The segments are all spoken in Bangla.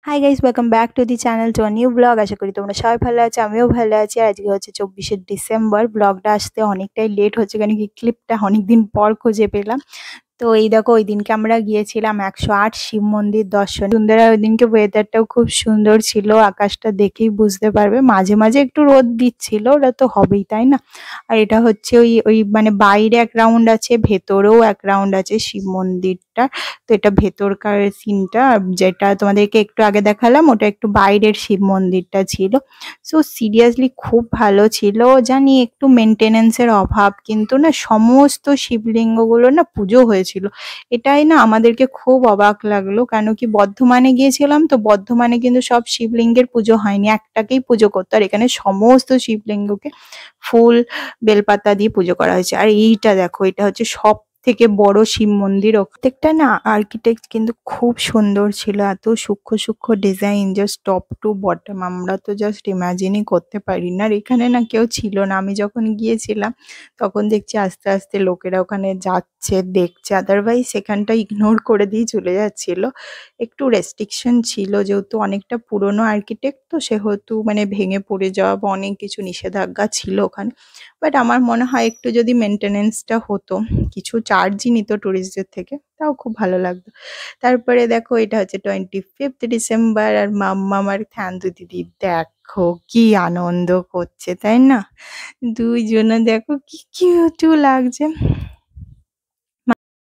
High guys, welcome back to the channel to a new vlog. আশা করি তোমরা সবাই ভালো আছো, আমিও ভালো আছি। আর আজকে হচ্ছে 24শে ডিসেম্বর। ব্লগটা আসতে অনেকটাই লেট হচ্ছে কারণ কি ক্লিপটা অনেকদিন পর খুঁজে পেলাম। তো এই দেখো, ওই দিনকে আমরা গিয়েছিলাম 108 শিব মন্দির দর্শন। সুন্দর, আর ওই দিনকে ওয়েদারটাও খুব সুন্দর ছিল। আকাশটা দেখেই বুঝতে পারবে, মাঝে মাঝে একটু রোদ দিচ্ছিল, ওটা তো হবেই তাই না। আর এটা হচ্ছে ওই ওই মানে বাইরে এক রাউন্ড আছে, ভেতরেও এক রাউন্ড আছে শিব মন্দিরটা। তো এটা ভেতরকার সিনটা, যেটা তোমাদেরকে একটু আগে দেখালাম ওটা একটু বাইরের শিব মন্দিরটা ছিল। সো সিরিয়াসলি খুব ভালো ছিল। জানি একটু মেনটেনেন্সের অভাব, কিন্তু না সমস্ত শিবলিঙ্গগুলো না পুজো হয়েছিল। এটাই না আমাদেরকে খুব অবাক লাগলো, কেন কি বর্ধমানে গিয়েছিলাম, তো বর্ধমানে কিন্তু সব শিবলিঙ্গের পুজো হয়নি, একটাকেই পুজো করতো। আর এখানে সমস্ত শিবলিঙ্গকে ফুল বেলপাতা দিয়ে পুজো করা হয়েছে। আর এইটা দেখো, এটা হচ্ছে সব থেকে বড় শিব মন্দির। প্রত্যেকটা না আর্কিটেক্ট কিন্তু খুব সুন্দর ছিল, এত সূক্ষ্ম সূক্ষ্ম design, just top to bottom আমরা তো জাস্ট ইমাজিনই করতে পারি না। আর এখানে না কেউ ছিল না, আমি যখন গিয়েছিলাম তখন দেখছি আস্তে আস্তে লোকেরা ওখানে যাচ্ছে দেখছে, আদারওয়াইজ সেখানটা ইগনোর করে দিয়ে চলে যাচ্ছিল। একটু রেস্ট্রিকশন ছিল, যেহেতু অনেকটা পুরনো আর্কিটেক্ট, তো সেহেতু মানে ভেঙে পড়ে যাওয়া বা অনেক কিছু নিষেধাজ্ঞা ছিল ওখানে। বাট আমার মনে হয় একটু যদি মেনটেনেন্সটা হতো, কিছু চার্জই নিত টুরিস্টদের থেকে, তাও খুব ভালো লাগতো। তারপরে দেখো, এটা হচ্ছে 25th ডিসেম্বর, আর মাম্মা আমার থ্যান্দু দিদি দেখো কি আনন্দ করছে তাই না। দুইজনে দেখো কি কিউটু লাগছে।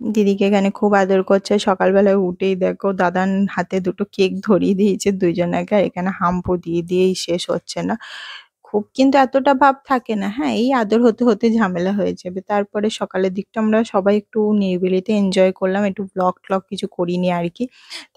দিদিকে এখানে খুব আদর করছে। সকালবেলায় উঠেই দেখো দাদান হাতে দুটো কেক ধরিয়ে দিয়েছে দুইজনাকে, আর এখানে হাম্পু দিয়ে দিয়েই শেষ হচ্ছে না। খুব কিন্তু এতটা ভাব থাকে না, হ্যাঁ এই আদর হতে হতে ঝামেলা হয়ে যাবে। তারপরে সকালের দিকটা আমরা সবাই একটু নিরিবিলিতে এনজয় করলাম, একটু ব্লগ ট্লগ কিছু করিনি আর কি।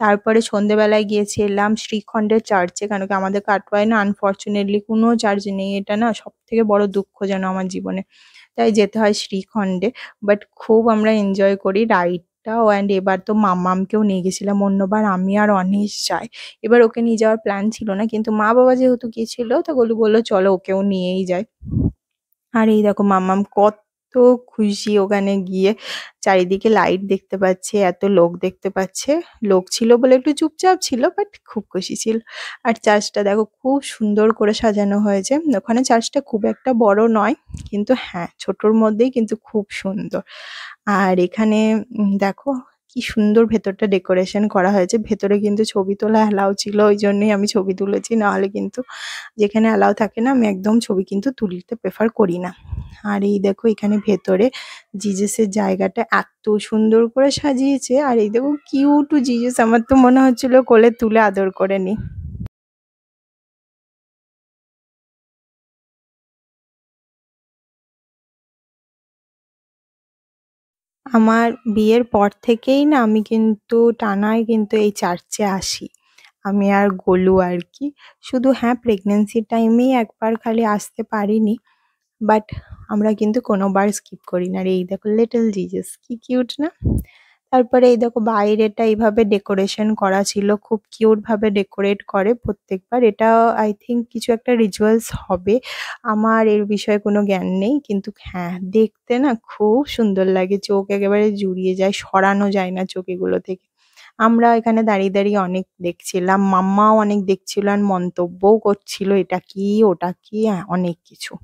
তারপরে সন্ধেবেলায় গিয়েছিলাম শ্রীখণ্ডের চার্চে, কেন কি আমাদের কাটোয়ায় না আনফর্চুনেটলি কোনো চার্চ নেই। এটা না সব থেকে বড় দুঃখ যেন আমার জীবনে, তাই যেতে হয় শ্রীখণ্ডে। বাট খুব আমরা এনজয় করি রাইডটাও। অ্যান্ড এবার তো মাম্মামকেও নিয়ে গেছিলাম, অন্যবার আমি আর অনিশ যাই। এবার ওকে নিয়ে যাওয়ার প্ল্যান ছিল না, কিন্তু মা বাবা যেহেতু গিয়েছিল তো গোলু বললো চলো ওকেও নিয়েই যায়। আর এই দেখো মাম্মাম কত খুশি ওখানে গিয়ে, চারিদিকে লাইট দেখতে পাচ্ছে, এত লোক দেখতে পাচ্ছে। লোক ছিল বলে একটু চুপচাপ ছিল, বাট খুব খুশি ছিল। আর চার্চটা দেখো খুব সুন্দর করে সাজানো হয়েছে। ওখানে চার্চটা খুব একটা বড় নয়, কিন্তু হ্যাঁ ছোটর মধ্যেই কিন্তু খুব সুন্দর। আর এখানে দেখো কি সুন্দর ভেতরটা ডেকোরেশন করা হয়েছে। ভেতরে কিন্তু ছবি তোলা অ্যালাউ ছিল, ওই জন্যই আমি ছবি তুলেছি, নাহলে কিন্তু যেখানে অ্যালাউ থাকে না আমি একদম ছবি কিন্তু তুলতে প্রেফার করি না। আর এই দেখো এখানে ভেতরে জিজাসের জায়গাটা এত সুন্দর করে সাজিয়েছে। আর এই দেখো কিউট জিজাস, আমার তো মনে হচ্ছিল কোলে তুলে আদর করে নি। আমার বিয়ের পর থেকেই না আমি কিন্তু টানাই কিন্তু এই চার্চে আসি, আমি আর গোলু আর কি। শুধু হ্যাঁ প্রেগনেন্সির টাইমেই একবার খালি আসতে পারিনি, বাট আমরা কিন্তু কোনোবার স্কিপ করি না। আর এই দেখো লিটল জিজাস কি কিউট না। তারপরে এই দেখো বাইরেটা এইভাবে ডেকোরেশন করা ছিল, খুব কিউট ভাবে ডেকোরেট করে প্রত্যেকবার। এটা আই থিঙ্ক কিছু একটা রিচুয়ালস হবে, আমার এর বিষয়ে কোনো জ্ঞান নেই, কিন্তু হ্যাঁ দেখতে না খুব সুন্দর লাগে, চোখ একেবারে জুড়িয়ে যায়, সরানো যায় না চোখ এগুলো থেকে। আমরা এখানে দাঁড়িয়ে দাঁড়িয়ে অনেক দেখছিলাম, মাম্মাও অনেক দেখছিল আর মন্তব্যও করছিল এটা কি ওটা কি, অনেক কিছু।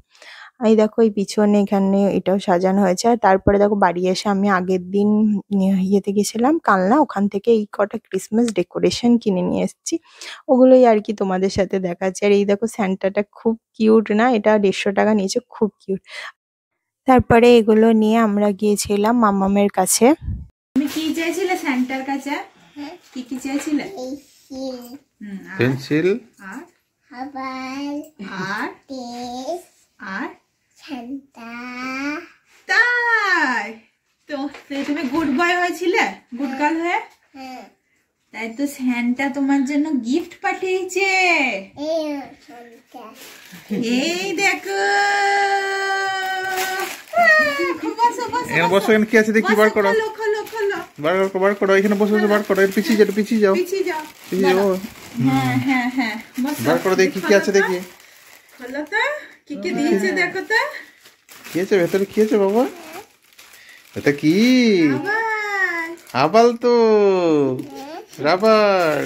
এই দেখো এই পিছনে এখানে এটাও সাজানো হয়েছে। আর তারপরে দেখো বাড়ি এসে আমি আগের দিন ইয়েতে গেছিলাম কালনা, ওখান থেকে এই কটা ক্রিসমাস ডেকোরেশন কিনে নিয়ে এসেছি, ওগুলোই আর কি তোমাদের সাথে দেখাচ্ছি। আর এই দেখো স্যান্টাটা খুব কিউট না, এটা 150 টাকা নিয়েছে, খুব কিউট। তারপরে এগুলো নিয়ে আমরা গিয়েছিলাম মাম্মামের কাছে। তুমি কি চেয়েছিলে স্যান্টার কাছে? কি কি চেয়েছিলে? পেন্সিল আর হাবাল আর পেস আর সান্তা। তাই তো তুমি গুড বয় হয়েছিলে, গুড গার্ল হয়ে? হ্যাঁ, তাই তো স্যান্টা তোমার জন্য গিফট পাঠিয়েছে। এই সান্তা। এই দেখো, বসো বসো এখানে বসো, এখানে কি আছে দেখি, বার করো, খোলো খোলো খোলো, বার করো, এখানে বসে বসে বার করো, এর পিছিয়ে যাও, পিছিয়ে যাও, পিছিয়ে যাও। পিছিয়ে যাও, হ্যাঁ হ্যাঁ হ্যাঁ, বসো। বার করো দেখি কি আছে দেখি, খোলো তো, কি কি দিয়েছে দেখো তো। কি আছে ভেতরে, কি আছে বাবা, এটা কি? আবার আবাল তো রাবার,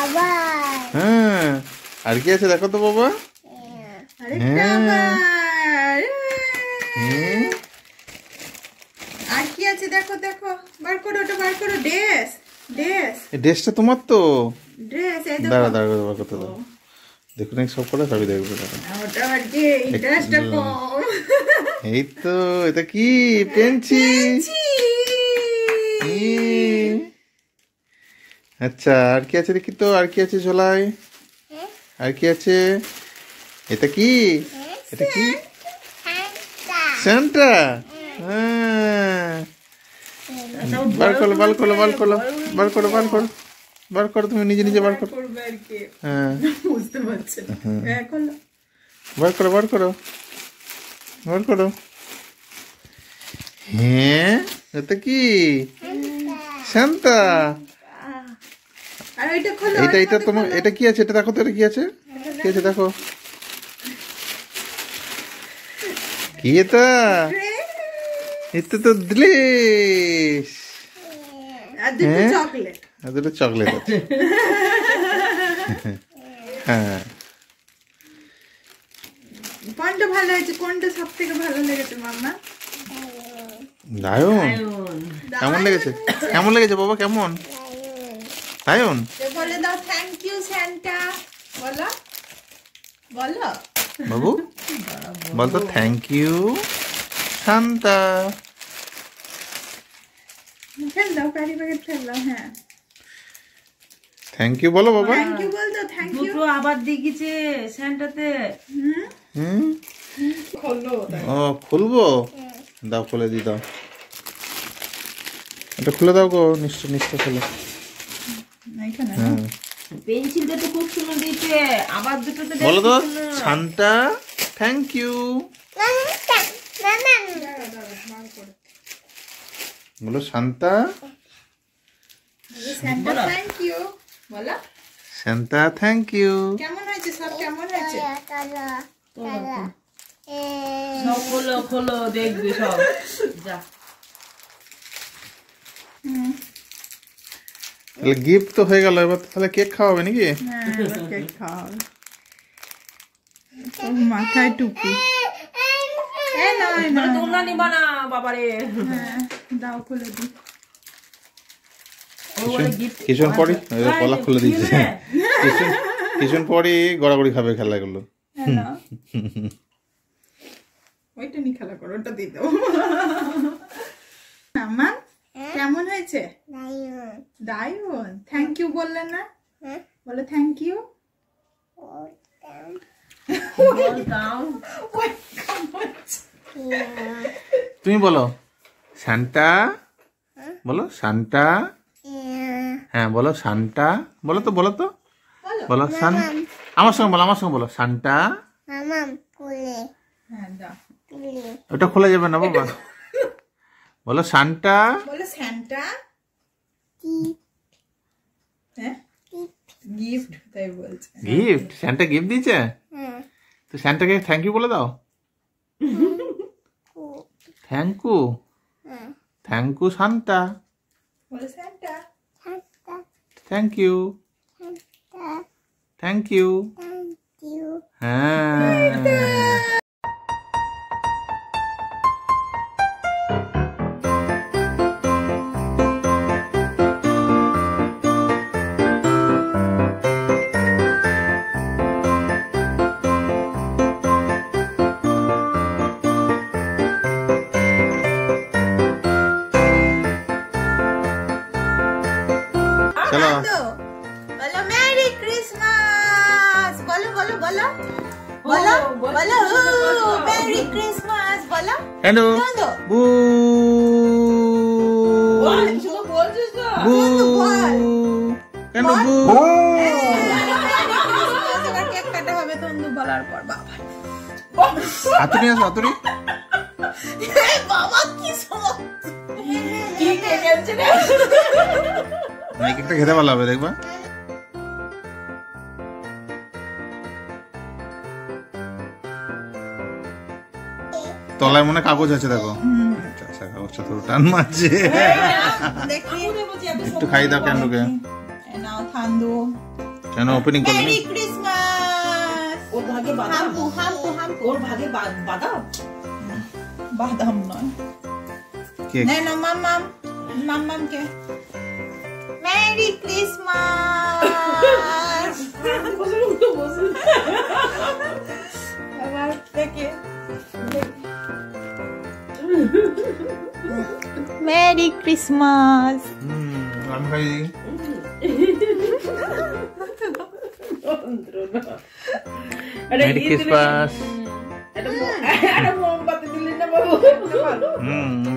আবার হ্যাঁ, আর কি আছে দেখো তো বাবা। আরেকটা আবার। হুম, আর কি আছে দেখো দেখো, বার করো, ওটা বার করো। ড্রেস, ড্রেস, এই ড্রেসটা তোমার তো। ড্রেস, এই দেখো। দাঁড়া দাঁড়া বার করতে দাও, দেখুন এই সব করে সবই দেখবো দাঁড়া। ওটা আর কি, এই ড্রেসটা কম। এই তো, এটা কি পেন্সিল। আচ্ছা, আর কি আছে দেখি তো, আর কি আছে ঝোলায়, আর কি আছে, এটা কি, এটা কি, সান্টা। হ্যাঁ, বার করো বার করো বার করো বার করো বার করো বার করো, তুমি নিজে নিজে বার করো। করবে আর কি, হ্যাঁ, বুঝতে পারছে না এখন। বার করো বার করো বার করো। হ্যাঁ, এটা কি, শান্তা। আর ওইটা খোলো, এটা এটা তোমার, এটা কি আছে, এটা দেখো তো, এটা কি আছে, কি আছে দেখো, কি এটা, এটা তো দিলিস। আর দুটো হ্যাঁ? চকলেট। আর দুটো চকলেট আছে। হ্যাঁ, কোনটা ভালো হয়েছে, কোনটা সব থেকে ভালো লেগেছে মাম্মা? দায়ন কেমন লেগেছে, কেমন লেগেছে বাবা, কেমন দায়ন? বলে দাও থ্যাংক ইউ স্যান্টা, বলো বলো। বাবু বলতো থ্যাংক ইউ শান্তা। ফেল দাও, ক্যারি প্যাকেট ফেল দাও। হ্যাঁ, থ্যাংক ইউ বলো বাবা। থ্যাংক ইউ বল দাও, থ্যাংক ইউ। দুটো আবার দেখিছে সেন্টাতে। হুম, খোলো। ও খুলবো, দাও খুলে দি দাও, এটা খুলে দাও গো, নিশ্চয় নিশ্চয় খুলে। এখানে হ্যাঁ, পেন্সিলটা তো খুব সুন্দর দিয়েছে, আবার দুটোতে বলো তো শান্তা থ্যাংক ইউ বলো, শান্তা স্যান্টা থ্যাংক ইউ বলো। Santa thank you. কেমন হয়েছে সব, কেমন হয়েছে? সব খোলো খোলো দেখবে সব। যা তাহলে গিফট তো হয়ে গেল, এবার তাহলে কেক খাওয়াবে নাকি? হ্যাঁ, এবার কেক খাও। মাথায় টুপি। এই না, এই না। তোমরা নিবা না বাবারে। হ্যাঁ, দাও খুলে দি। ও বলে gift কিছুক্ষণ পরই গলা খুলে দিয়েছে, কিছুক্ষণ পরই গড়াগড়ি খাবে খেলাগুলো। হ্যাঁ, নাও। ওইটা নিয়ে খেলা করো, ওটা দিয়ে দাও। মাম্মা কেমন হয়েছে? দারুন। থ্যাংক ইউ বললে না, বলো থ্যাংক ইউ। বলতাম তুমি বলো শান্তা, বলো শান্তা। হ্যাঁ বলো শান্তা, বলো তো বলো তো, বলো শান, আমার সঙ্গে বলো, আমার সঙ্গে বলো শান্তা। হ্যাঁ, দাও। ওটা খোলা যাবে না বাবা, বলো শান্তা। বলো স্যান্টা। হ্যাঁ, গিফট তাই বলছে। গিফট, শান্তা গিফট দিয়েছে, তো শান্তাকে থ্যাংক ইউ বলে দাও। Thank you, thank you Santa, বলো Santa. Thank you, thank you. হ্যাঁ, চলো বলো মেরি ক্রিসমাস, বলো বলো বলো বলো বলো মেরি ক্রিসমাস বলো। হ্যালো বলো। বু বু, কেন বু? এবার কেক কাটা হবে তন্দু বলার পর। বাবা, হাতুড়ি আসো, হাতুড়ি। এই বাবা কি সব কি কেক আছে রে। না, এই কেকটা খেতে ভালো হবে দেখবা। তলায় মনে হয় কাগজ আছে দেখো। আচ্ছা, কাগজটা তো টান মারছে। দেখি একটু খাই দাও কেন্ডুকে। নাও থান্দু। কেন ওপেনিং করলি? Merry Christmas. ওর ভাগে বাদাম। হাম্পু হাম্পু হাম্পু। ওর ভাগে বাদাম। বাদাম নয়। কেক। নে না মাম্মাম, মাম্মামকে মেরি ক্রিসমাস। আবার দেখে মেরি ক্রিসমাস। আমি খাই। Merry Christmas. মোমবাতি দিলি না বাবু?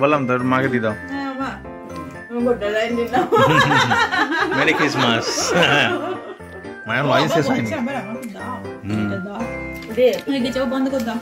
বললাম তো মাকে দিয়ে দাও। হ্যাঁ মা, গোটা লাইন দিলাম। Merry Christmas. মায়ের লাইন শেষ হয়নি। আবার আমাকে দাও, হুম। এটা দাও। দে। হয়ে গেছে, ও বন্ধ করে দাও।